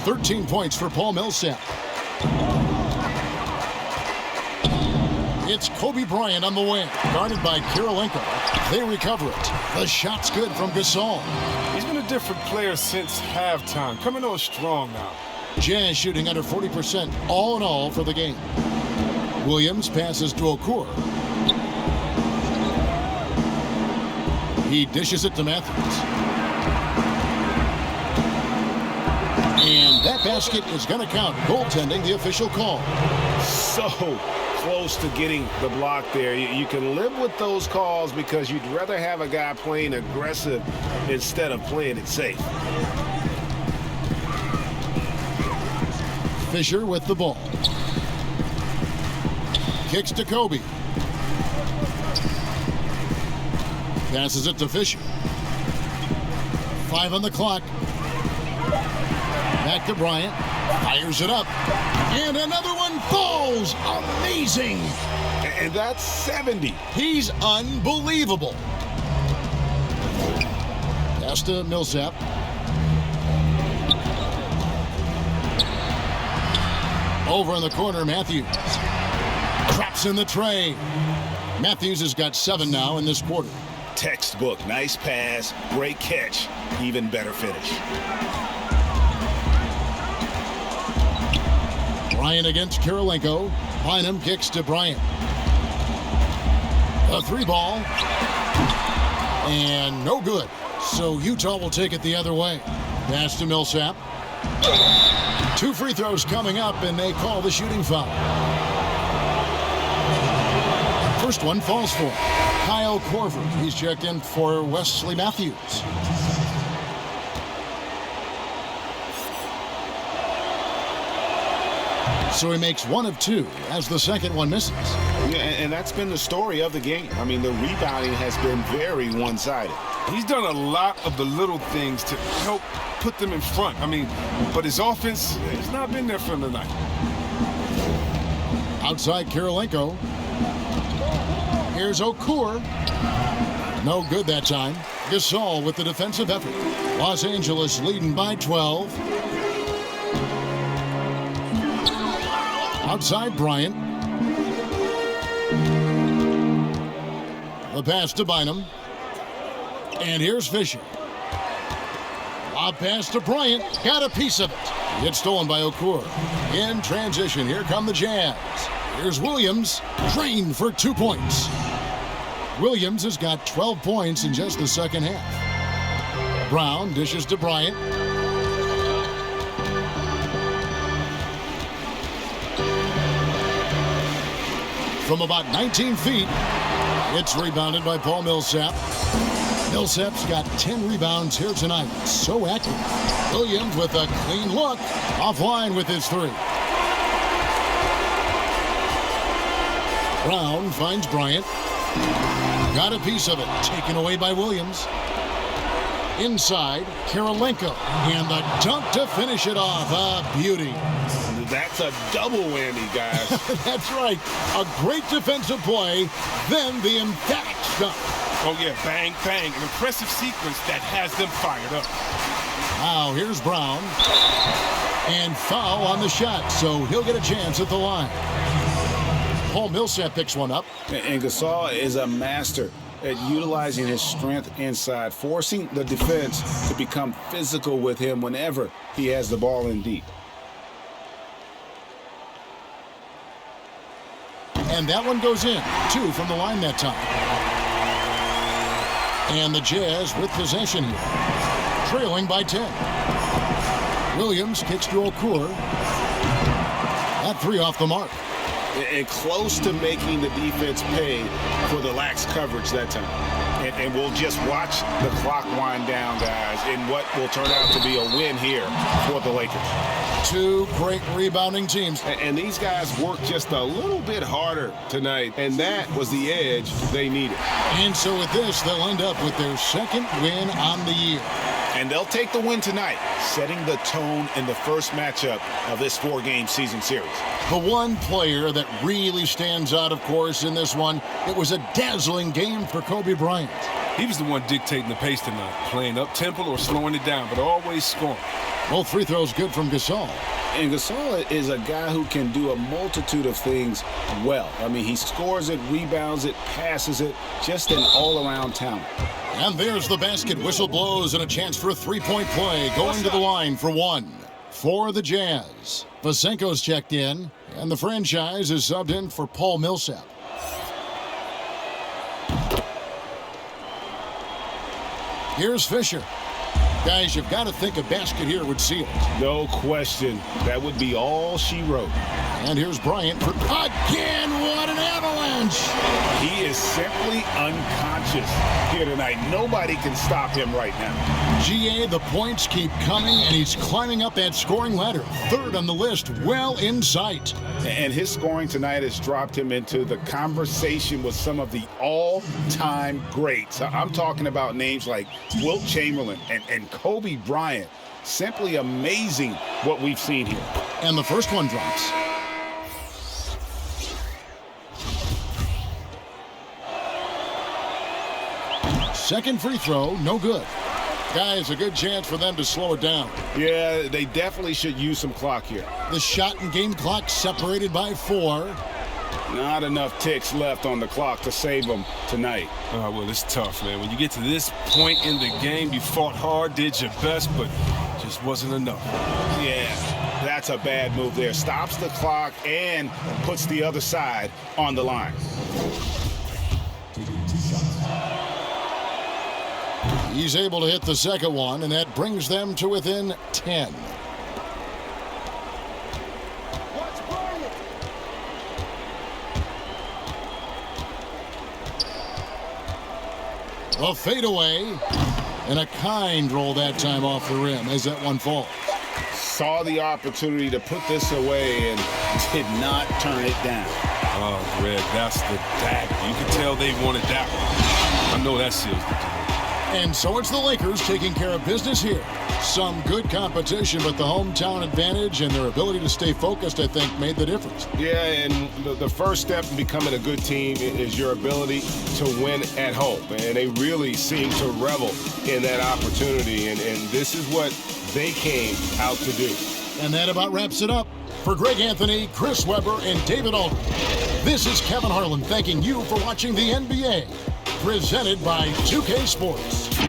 13 points for Paul Millsap. It's Kobe Bryant on the wing, guarded by Kirilenko. They recover it. The shot's good from Gasol. He's been a different player since halftime, coming on strong now. Jazz shooting under 40% all in all for the game. Williams passes to Okur. He dishes it to Matthews. And that basket is going to count. Goaltending, the official call. So close to getting the block there. You can live with those calls because you'd rather have a guy playing aggressive instead of playing it safe. Fisher with the ball. Kicks to Kobe. Passes it to Fisher. 5 on the clock. Back to Bryant. Fires it up. And another one falls. Amazing. And that's 70. He's unbelievable. Pass to Millsap. Over in the corner, Matthews. Traps in the tray. Matthews has got 7 now in this quarter. Textbook. Nice pass, great catch, even better finish. Bryant against Kirilenko. Bynum kicks to Bryant. A 3-ball. And no good. So Utah will take it the other way. Pass to Millsap. 2 free throws coming up, and they call the shooting foul. First one falls for Kyle Korver. He's checked in for Wesley Matthews. So he makes 1 of 2 as the second one misses. Yeah, and that's been the story of the game. I mean, the rebounding has been very one-sided. He's done a lot of the little things to help put them in front. I mean, but his offense has not been there for him tonight. Outside Kirilenko. Here's Okur. No good that time. Gasol with the defensive effort. Los Angeles leading by 12. Outside Bryant. The pass to Bynum. And here's Fisher. Lob pass to Bryant. Got a piece of it. It's stolen by Okur. In transition, here come the Jazz. Here's Williams. Drained for 2 points. Williams has got 12 points in just the second half. Brown dishes to Bryant. From about 19 feet, it's rebounded by Paul Millsap. Millsap's got 10 rebounds here tonight. So accurate. Williams with a clean look. Offline with his 3. Brown finds Bryant. Got a piece of it. Taken away by Williams. Inside, Kirilenko. And the dunk to finish it off. A beauty. That's a double whammy, guys. That's right. A great defensive play, then the emphatic dunk. Oh, yeah, bang, bang. An impressive sequence that has them fired up. Now, here's Brown. And foul on the shot, so he'll get a chance at the line. Paul Millsap picks one up. And Gasol is a master at utilizing his strength inside, forcing the defense to become physical with him whenever he has the ball in deep. And that one goes in. 2 from the line that time. And the Jazz with possession here. Trailing by 10. Williams kicks to Okur. That 3 off the mark. And close to making the defense pay for the lax coverage that time. And we'll just watch the clock wind down, guys, in what will turn out to be a win here for the Lakers. 2 great rebounding teams. And these guys worked just a little bit harder tonight, and that was the edge they needed. And so with this, they'll end up with their second win on the year. And they'll take the win tonight, setting the tone in the first matchup of this 4-game season series. The one player that really stands out, of course, in this one, it was a dazzling game for Kobe Bryant. He was the one dictating the pace tonight, playing up-tempo or slowing it down, but always scoring. Both free throws good from Gasol. And Gasol is a guy who can do a multitude of things well. I mean, he scores it, rebounds it, passes it, just an all-around talent. And there's the basket. Whistle blows and a chance for a 3-point play. Going to the line for 1 for the Jazz. Vasenko's checked in, and the franchise is subbed in for Paul Millsap. Here's Fisher. Guys, you've got to think a basket here would seal it. No question. That would be all she wrote. And here's Bryant for again. What an avalanche! He is simply unconscious here tonight. Nobody can stop him right now. GA, the points keep coming, and he's climbing up that scoring ladder. 3rd on the list, well in sight. And his scoring tonight has dropped him into the conversation with some of the all-time greats. I'm talking about names like Wilt Chamberlain and Kobe Bryant. Simply amazing what we've seen here. And the first one drops. Second free throw, no good. Guys, a good chance for them to slow it down. Yeah, they definitely should use some clock here. The shot and game clock separated by 4. Not enough ticks left on the clock to save them tonight. Well, it's tough, man. When you get to this point in the game, you fought hard, did your best, but just wasn't enough. Yeah, that's a bad move there. Stops the clock and puts the other side on the line. He's able to hit the second one, and that brings them to within 10. A fadeaway, and a kind roll that time off the rim as that one falls. Saw the opportunity to put this away and did not turn it down. Oh, Greg, that's the dagger. You can tell they wanted that one. I know that seals the deal. And so it's the Lakers taking care of business here. Some good competition, but the hometown advantage and their ability to stay focused, I think, made the difference. Yeah, and the first step in becoming a good team is your ability to win at home. And they really seem to revel in that opportunity, and this is what they came out to do. And that about wraps it up. For Greg Anthony, Chris Webber, and David Aldridge, this is Kevin Harlan thanking you for watching the NBA, presented by 2K Sports.